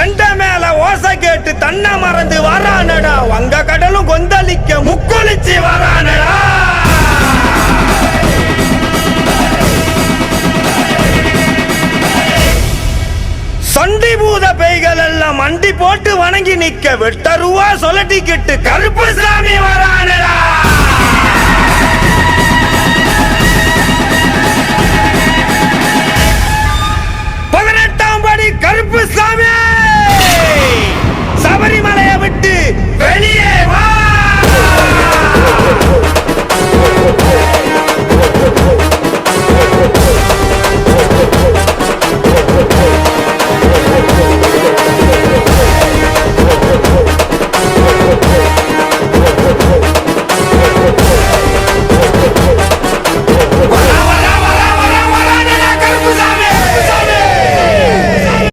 தெண்ட மேல ஓசை கேட்டு தன்னை மறந்து வரானடா, வங்க கடலும் கொந்தளிக்க முக்குளிச்சு வரானடா. சண்டி பூத பேய்கள் எல்லாம் மண்டி போட்டு வணங்கி நிக்க, வெட்ட ரூவா சொலட்டிக்கிட்டு கருப்பு சாமி வரானடா.